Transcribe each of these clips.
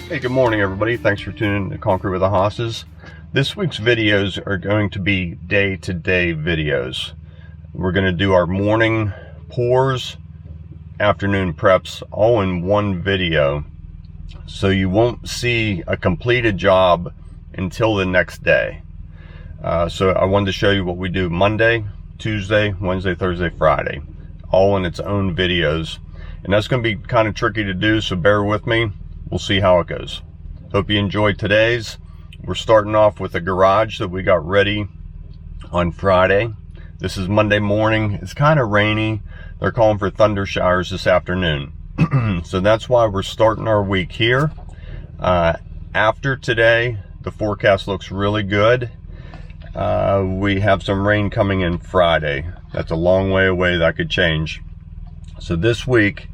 Hey, good morning everybody. Thanks for tuning in to Concrete with the Hosses. This week's videos are going to be day-to-day videos. We're going to do our morning pours, afternoon preps, all in one video. So you won't see a completed job until the next day. So I wanted to show you what we do Monday, Tuesday, Wednesday, Thursday, Friday, all in its own videos. And that's going to be kind of tricky to do, so bear with me. We'll see how it goes. Hope you enjoyed today's. We're starting off with a garage that we got ready on Friday. This is Monday morning. It's kind of rainy. They're calling for thunder showers this afternoon. So that's why we're starting our week here. After today, the forecast looks really good. We have some rain coming in Friday. That's a long way away. That could change. So this week,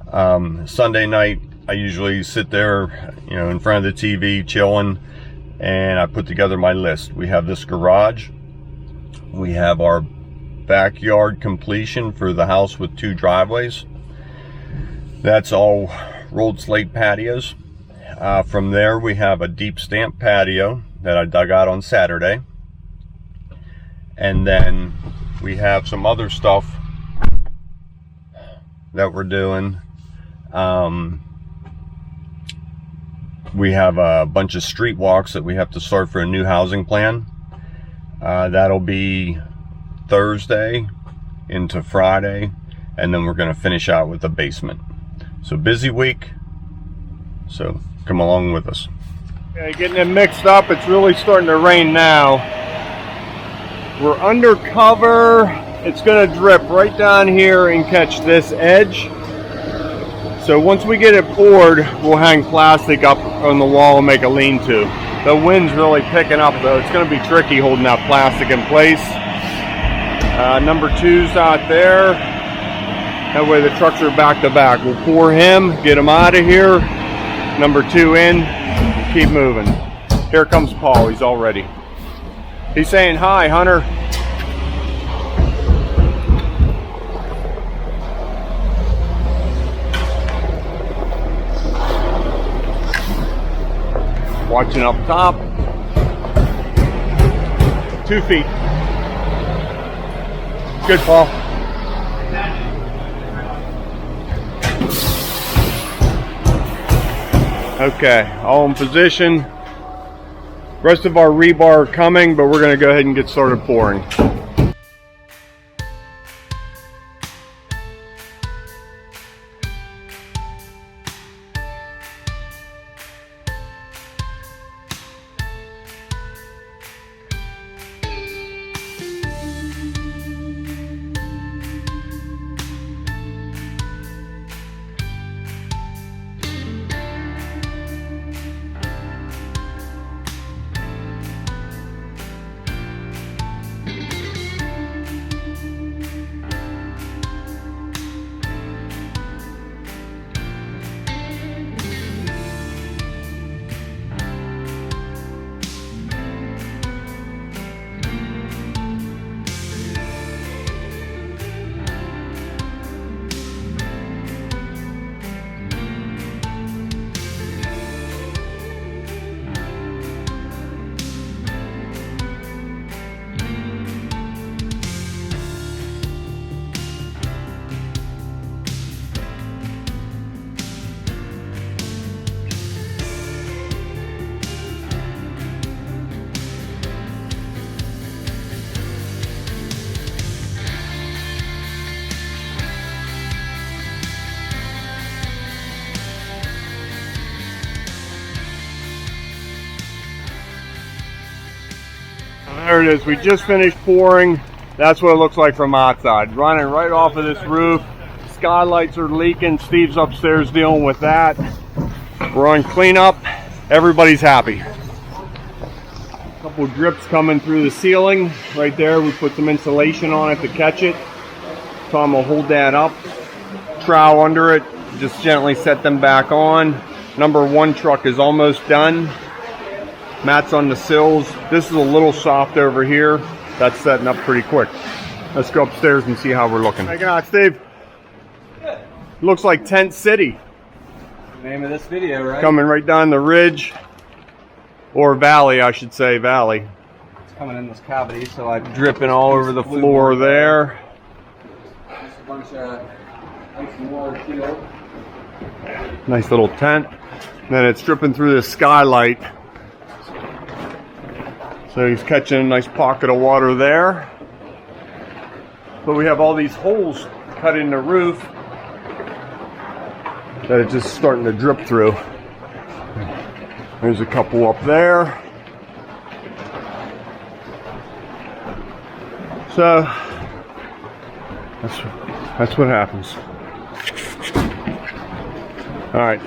Sunday night, I usually sit there, in front of the TV, chilling, and I put together my list. We have this garage. We have our backyard completion for the house with 2 driveways. That's all rolled slate patios. From there, we have a deep stamp patio that I dug out on Saturday. And then we have some other stuff that we're doing. We have a bunch of street walks that we have to start for a new housing plan. That'll be Thursday into Friday, and then we're going to finish out with the basement. So busy week, so come along with us. Okay, getting it mixed up. It's really starting to rain now. We're under cover. It's going to drip right down here and catch this edge. So once we get it poured, we'll hang plastic up on the wall and make a lean-to. The wind's really picking up though. It's going to be tricky holding that plastic in place. Number 2's out there. That way the trucks are back to back. We'll pour him, get him out of here. Number 2 in, keep moving. Here comes Paul, he's all ready. He's saying, "Hi, Hunter." Watching up top. 2 feet. Good, Paul. Okay, all in position. Rest of our rebar are coming, but we're going to go ahead and get started pouring. There it is. We just finished pouring. That's what it looks like from outside. Running right off of this roof. Skylights are leaking. Steve's upstairs dealing with that. We're on cleanup. Everybody's happy. A couple of drips coming through the ceiling. Right there, we put some insulation on it to catch it. Tom will hold that up. Trowel under it. Just gently set them back on. Number 1 truck is almost done. Mats on the sills. This is a little soft over here. That's setting up pretty quick. Let's go upstairs and see how we're looking. Check it out, Steve. Looks like Tent City. Name of this video, right? Coming right down the ridge, or valley, I should say, valley. It's coming in this cavity, so I Dripping all over the floor there. just a bunch of ice and water shield. Nice little tent. And then it's dripping through the skylight. So he's catching a nice pocket of water there. But we have all these holes cut in the roof that it's just starting to drip through. There's a couple up there. So that's what happens. All right.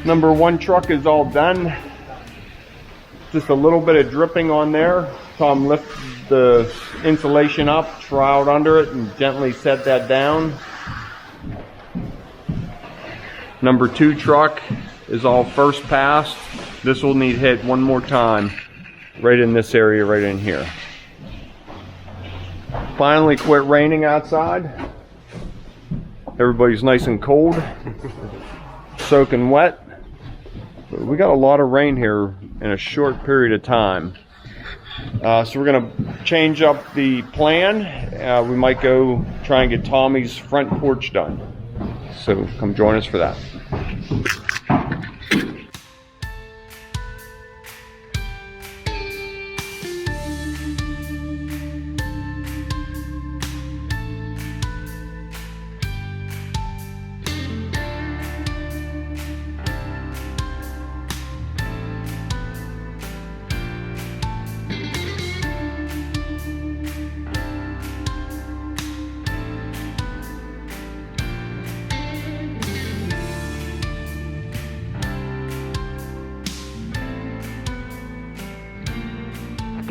Number one truck is all done. Just a little bit of dripping on there. Tom lifted the insulation up, troweled under it, and gently set that down. Number two truck is all first pass. This will need hit one more time, right in this area, right in here. Finally quit raining outside. Everybody's nice and cold, soaking wet. But we got a lot of rain here in a short period of time. So we're gonna change up the plan. We might go try and get Tommy's front porch done. So come join us for that.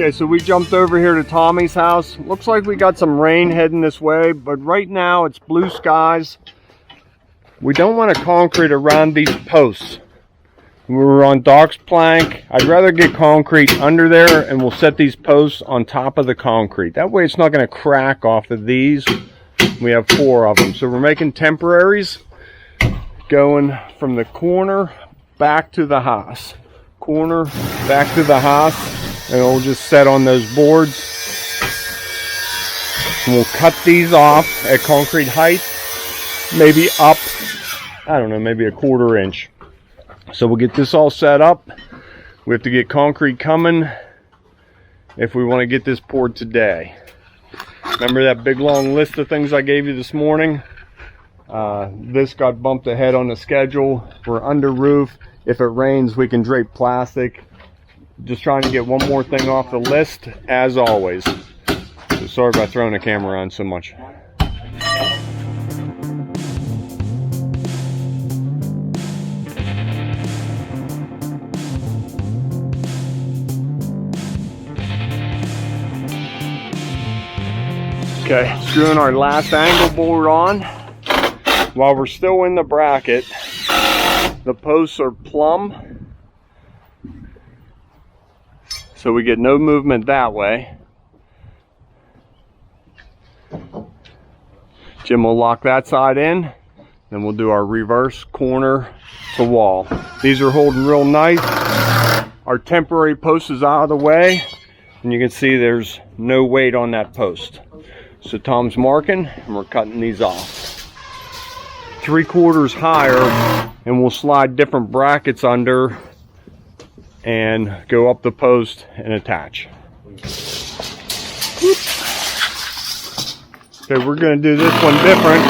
Okay, so we jumped over here to Tommy's house. Looks like we got some rain heading this way, but right now it's blue skies. We don't want to concrete around these posts. We're on Doc's plank. I'd rather get concrete under there, and we'll set these posts on top of the concrete. That way it's not going to crack off of these. We have 4 of them. So we're making temporaries going from the corner back to the house. Corner back to the house. And we'll just set on those boards. And we'll cut these off at concrete height, maybe up, I don't know, maybe a 1/4 inch. So we'll get this all set up. We have to get concrete coming if we want to get this poured today. Remember that big long list of things I gave you this morning? This got bumped ahead on the schedule. We're under roof. If it rains, we can drape plastic. Just trying to get one more thing off the list, as always. So sorry about throwing the camera on so much. Okay, screwing our last angle board on. While we're still in the bracket, the posts are plumb. So we get no movement that way. Jim will lock that side in. Then we'll do our reverse corner to wall. These are holding real nice. Our temporary post is out of the way. And you can see there's no weight on that post. So Tom's marking and we're cutting these off. 3/4 higher, and we'll slide different brackets under and go up the post and attach. Okay, we're going to do this one different.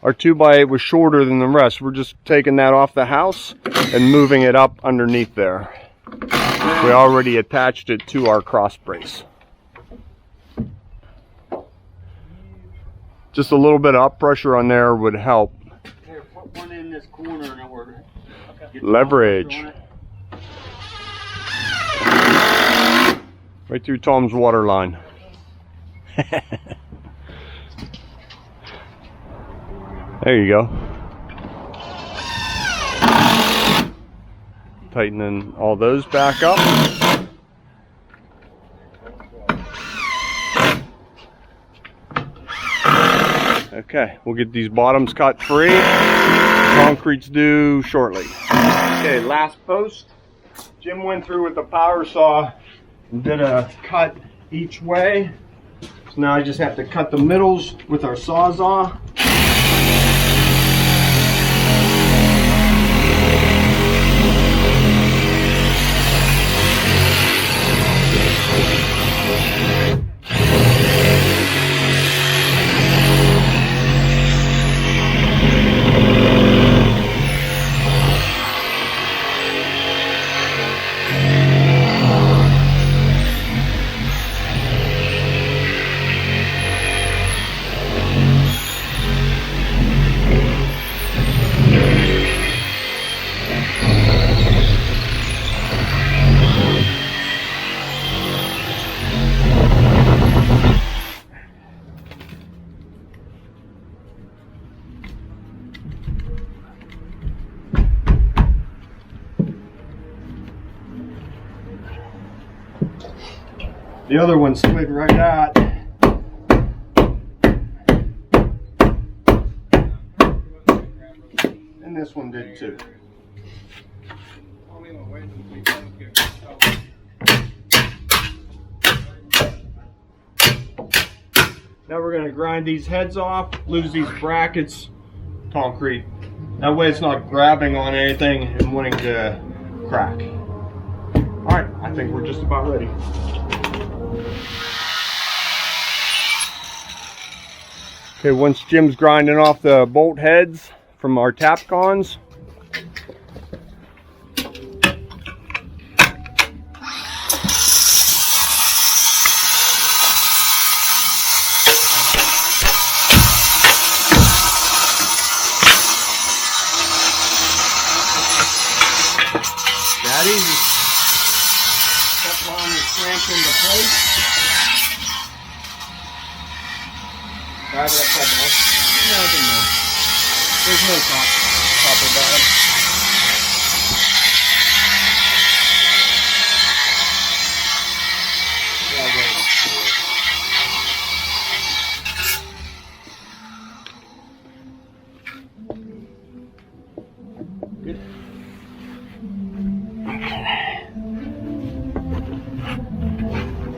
Our 2x8 was shorter than the rest. We're just taking that off the house and moving it up underneath there. We already attached it to our cross brace. Just a little bit of up pressure on there would help. Here, put one in this corner and we're Leverage. Right through Tom's water line. There you go. Tightening all those back up. Okay, we'll get these bottoms cut free. Concrete's due shortly. Okay, last post. Jim went through with the power saw and did a cut each way. So now I just have to cut the middles with our Sawzall. The other one slid right out. And this one did too. Now we're going to grind these heads off, lose these brackets, concrete. That way it's not grabbing on anything and wanting to crack. Alright, I think we're just about ready. Okay, once Jim's grinding off the bolt heads from our Tapcons, that easy. Step on the clamp into place. Drive it upside down. Nothing more. There's no copper bottom. Good.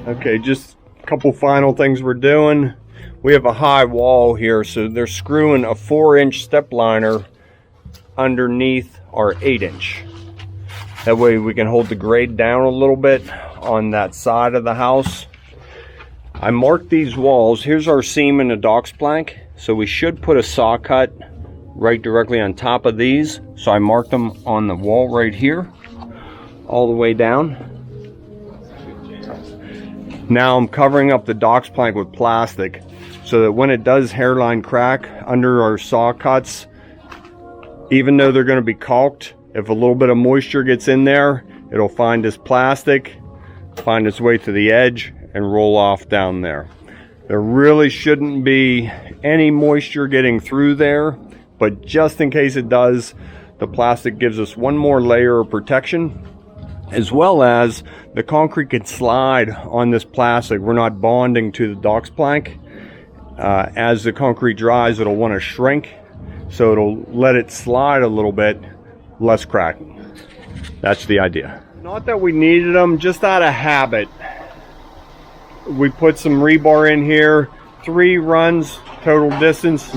Okay, just a couple final things we're doing. We have a high wall here, so they're screwing a 4-inch step liner underneath our 8-inch. That way we can hold the grade down a little bit on that side of the house. I marked these walls. Here's our seam and the docks plank. So we should put a saw cut right directly on top of these. So I marked them on the wall right here, all the way down. Now I'm covering up the docks plank with plastic, so that when it does hairline crack under our saw cuts, even though they're going to be caulked, if a little bit of moisture gets in there, it'll find this plastic, find its way to the edge, and roll off down there. There really shouldn't be any moisture getting through there, but just in case it does, the plastic gives us one more layer of protection, as well as the concrete can slide on this plastic. We're not bonding to the docks plank. As the concrete dries, it'll want to shrink, so it'll let it slide a little bit, less cracking. That's the idea. Not that we needed them, just out of habit. We put some rebar in here, 3 runs total distance,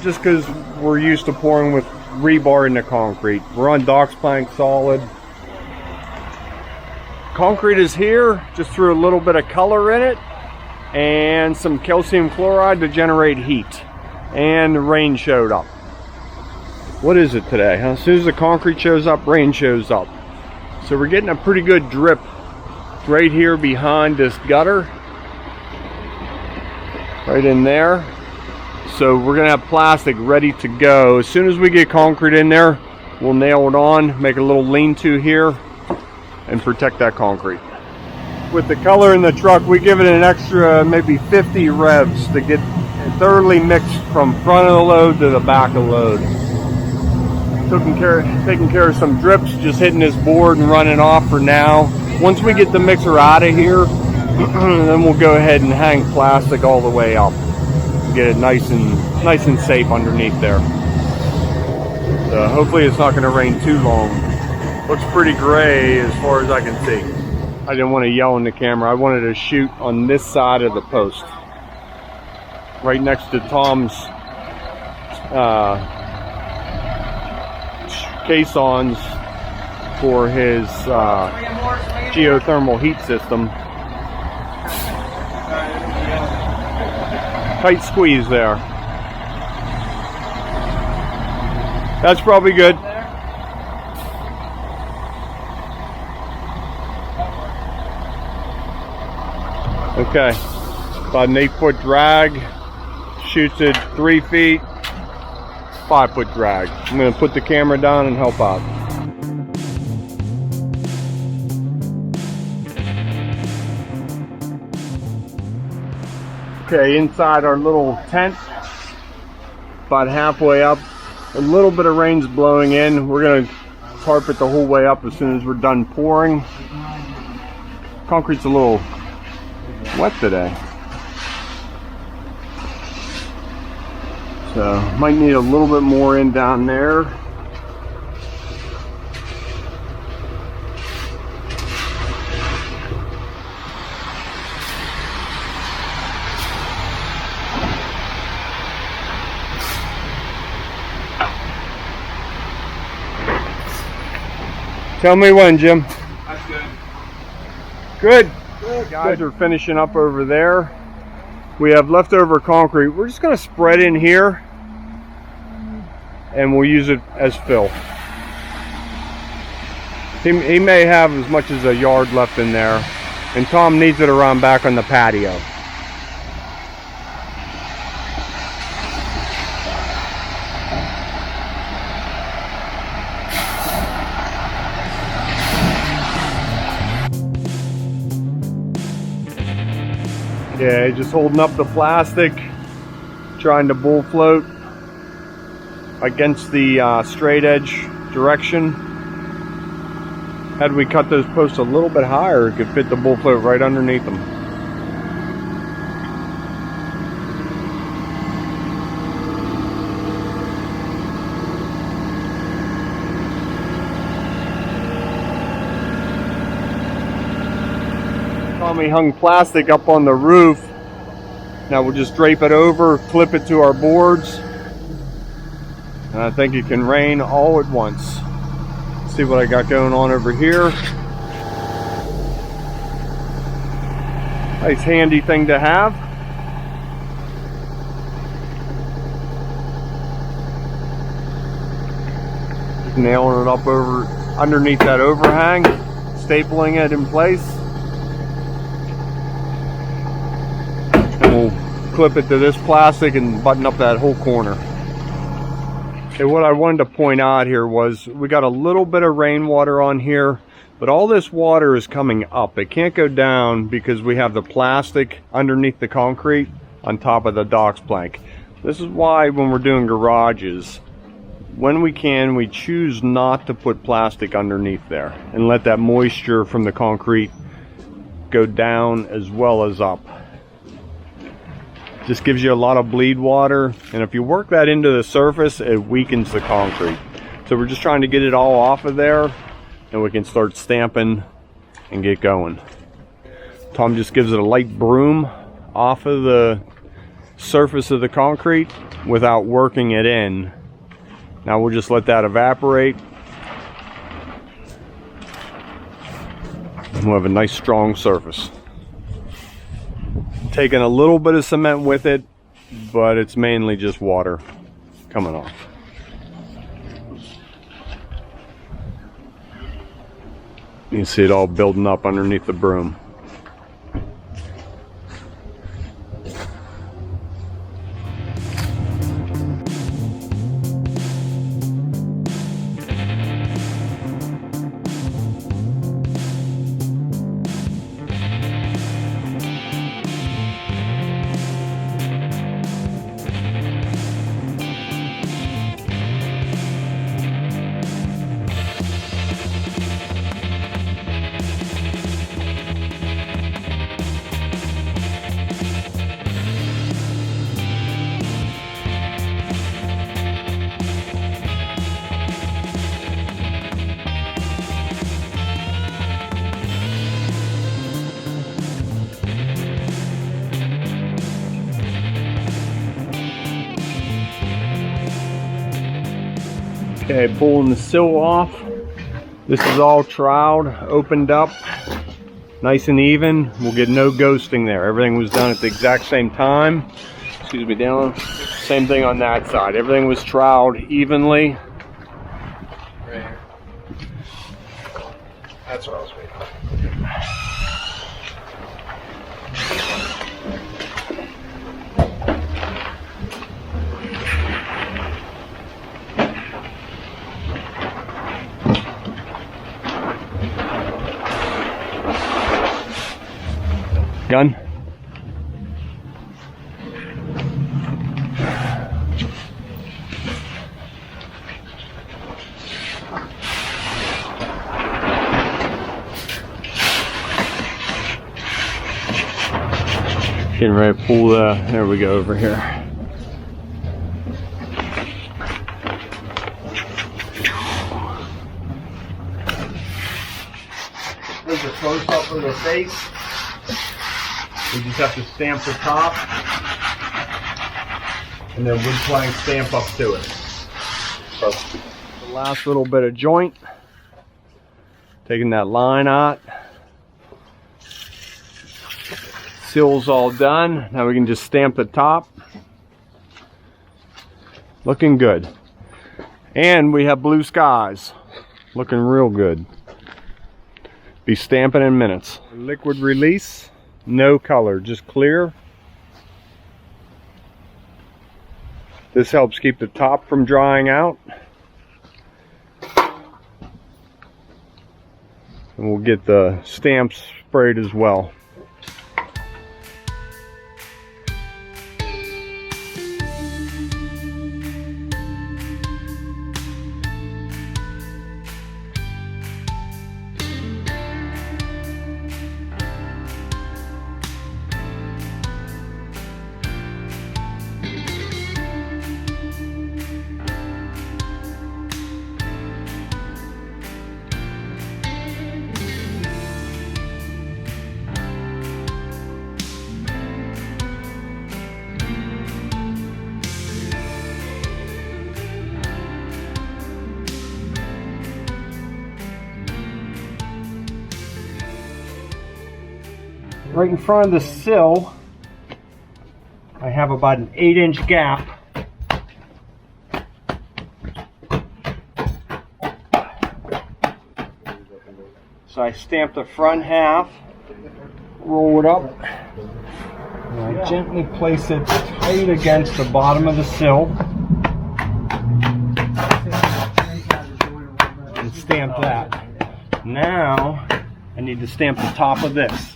just because we're used to pouring with rebar into concrete. We're on docks plank solid. Concrete is here, just threw a little bit of color in it and some calcium chloride to generate heat. And the rain showed up. What is it today, huh? As soon as the concrete shows up, rain shows up. So we're getting a pretty good drip right here behind this gutter. Right in there. So we're gonna have plastic ready to go. As soon as we get concrete in there, we'll nail it on, make a little lean-to here, and protect that concrete. With the color in the truck, we give it an extra maybe 50 revs to get thoroughly mixed from front of the load to the back of the load. Taking care of some drips, just hitting this board and running off for now. Once we get the mixer out of here, then we'll go ahead and hang plastic all the way up. Get it nice and safe underneath there. So hopefully it's not going to rain too long. Looks pretty gray as far as I can see. I didn't want to yell in the camera. I wanted to shoot on this side of the post, right next to Tom's caissons for his geothermal heat system. Tight squeeze there. That's probably good. Okay, about an 8-foot drag, shoots it 3 feet, 5-foot drag. I'm going to put the camera down and help out. Okay, inside our little tent, about halfway up, a little bit of rain's blowing in. We're going to tarp it the whole way up as soon as we're done pouring. Concrete's a little wet today, so might need a little bit more in down there. Tell me when, Jim. That's good. Good. Guys are finishing up over there. We have leftover concrete. We're just going to spread in here and we'll use it as fill. He may have as much as a yard left in there, and Tom needs it around back on the patio. Yeah, just holding up the plastic, trying to bull float against the straight edge direction. Had we cut those posts a little bit higher, it could fit the bull float right underneath them. Tommy hung plastic up on the roof. Now we'll just drape it over, clip it to our boards, and I think it can rain all at once. Let's see what I got going on over here. Nice handy thing to have. Just nailing it up over underneath that overhang, stapling it in place. We'll clip it to this plastic and button up that whole corner. Okay, what I wanted to point out here was we got a little bit of rainwater on here, but all this water is coming up. It can't go down because we have the plastic underneath the concrete on top of the docks plank. This is why when we're doing garages, when we can, we choose not to put plastic underneath there and let that moisture from the concrete go down as well as up. Just gives you a lot of bleed water, and if you work that into the surface, it weakens the concrete. So we're just trying to get it all off of there, and we can start stamping and get going. Tom just gives it a light broom off of the surface of the concrete without working it in. Now we'll just let that evaporate, and we'll have a nice strong surface. Taking a little bit of cement with it, but it's mainly just water coming off. You can see it all building up underneath the broom. Okay, pulling the sill off. This is all troweled, opened up, nice and even. We'll get no ghosting there. Everything was done at the exact same time. Excuse me, down. Same thing on that side. Everything was troweled evenly. That's what I was waiting for. Gun. Getting ready to pull the, there we go, over here. There's a close-up of the face. We just have to stamp the top, and then wood plank stamp up to it. Perfect. The last little bit of joint, taking that line out. Sill's all done. Now we can just stamp the top. Looking good. And we have blue skies. Looking real good. Be stamping in minutes. Liquid release. No color, just clear. This helps keep the top from drying out. And we'll get the stamps sprayed as well. Right in front of the sill, I have about an 8-inch gap. So I stamp the front half, roll it up, and I gently place it tight against the bottom of the sill, and stamp that. Now, I need to stamp the top of this.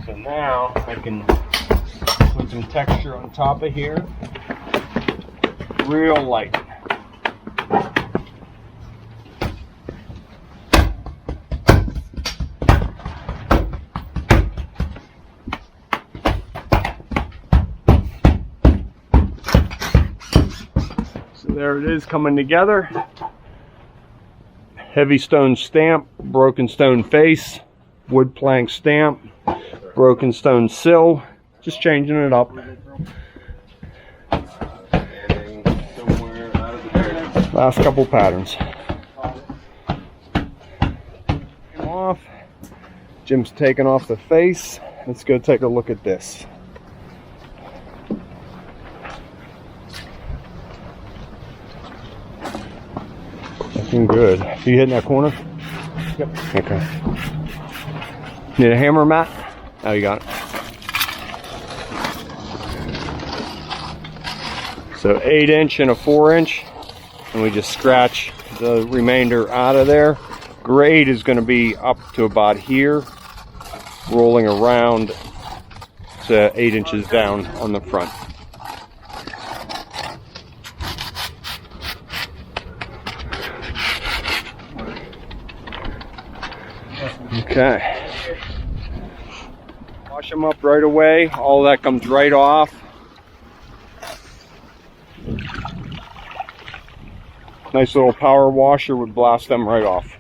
So now I can put some texture on top of here, real light. So there it is coming together. Heavy stone stamp, broken stone face, wood plank stamp, broken stone sill, just changing it up. Last couple patterns. Off. Jim's taking off the face. Let's go take a look at this. Looking good. You hitting that corner? Yep. Okay. Need a hammer, Matt? Oh, you got it. So 8-inch and a 4-inch, and we just scratch the remainder out of there. Grade is going to be up to about here, rolling around to 8 inches down on the front. Okay. Wash them up right away. All that comes right off. Nice little power washer would blast them right off.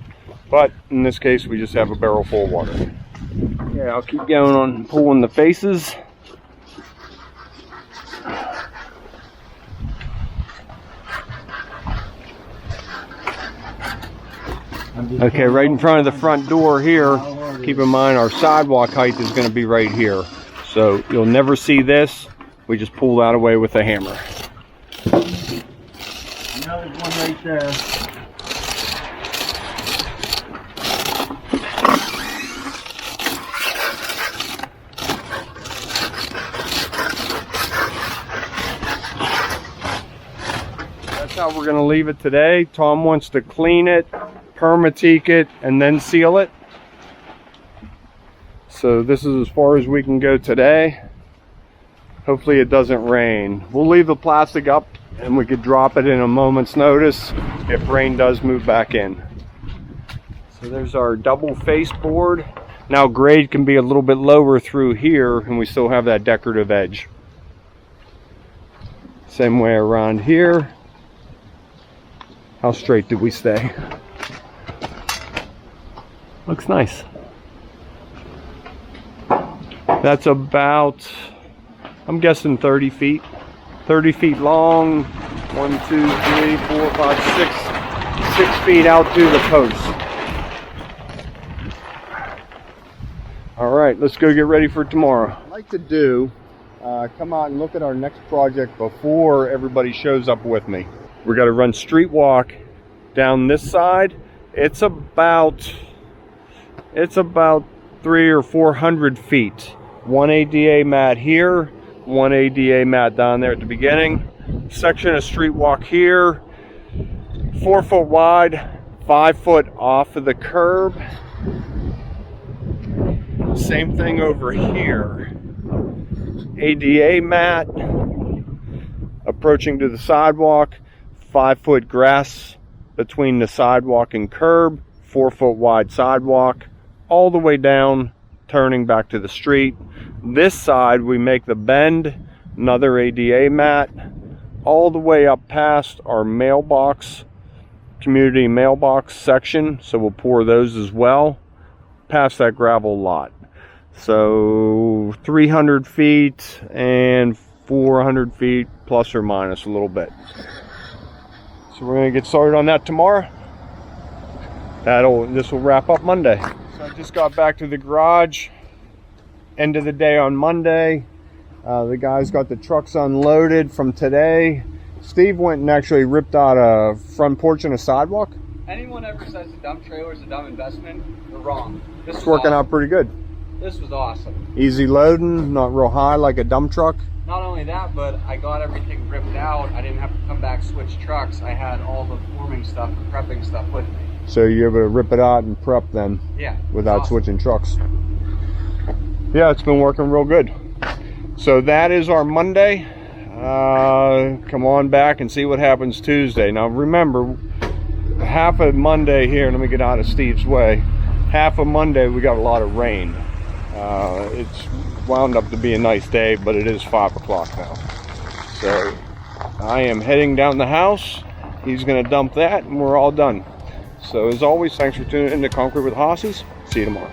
But in this case, we just have a barrel full of water. Yeah, I'll keep going on pulling the faces. Okay, right in front of the front door here. Keep in mind our sidewalk height is going to be right here. So you'll never see this. We just pull that away with a hammer. Now there's one right there. That's how we're going to leave it today. Tom wants to clean it, permatique it, and then seal it. So this is as far as we can go today. Hopefully it doesn't rain. We'll leave the plastic up and we could drop it in a moment's notice if rain does move back in. So there's our double face board. Now grade can be a little bit lower through here and we still have that decorative edge. Same way around here. How straight did we stay? Looks nice. That's about, I'm guessing 30 feet. 30 feet long. 1, 2, 3, 4, 5, 6 feet out to the post. All right, let's go get ready for tomorrow. I'd like to do, come out and look at our next project before everybody shows up with me. We got to run street walk down this side. It's about 300 or 400 feet. One ADA mat here, one ADA mat down there at the beginning. Section of street walk here, 4 foot wide, 5 foot off of the curb. Same thing over here. ADA mat, approaching to the sidewalk, 5 foot grass between the sidewalk and curb, 4 foot wide sidewalk, all the way down, turning back to the street. This side we make the bend, another ADA mat, all the way up past our mailbox, community mailbox section, so we'll pour those as well, past that gravel lot. So 300 feet and 400 feet plus or minus a little bit. So we're going to get started on that tomorrow. This will wrap up Monday. So I just got back to the garage. End of the day on Monday. The guys got the trucks unloaded from today. Steve went and actually ripped out a front porch and a sidewalk. Anyone ever says a dump trailer is a dumb investment, they're wrong. It's working out pretty good. This was awesome. Easy loading, not real high like a dump truck. Not only that, but I got everything ripped out. I didn't have to come back, switch trucks. I had all the forming stuff and prepping stuff with me. So you're able to rip it out and prep then? Yeah. Without awesome. Switching trucks. Yeah, it's been working real good. So that is our Monday. Come on back and see what happens Tuesday. Now remember, half of Monday here, let me get out of Steve's way. Half of Monday we got a lot of rain. It's wound up to be a nice day, but it is 5 o'clock now. So I am heading down the house. He's gonna dump that and we're all done. So as always, thanks for tuning in to Concrete with Hosses. See you tomorrow.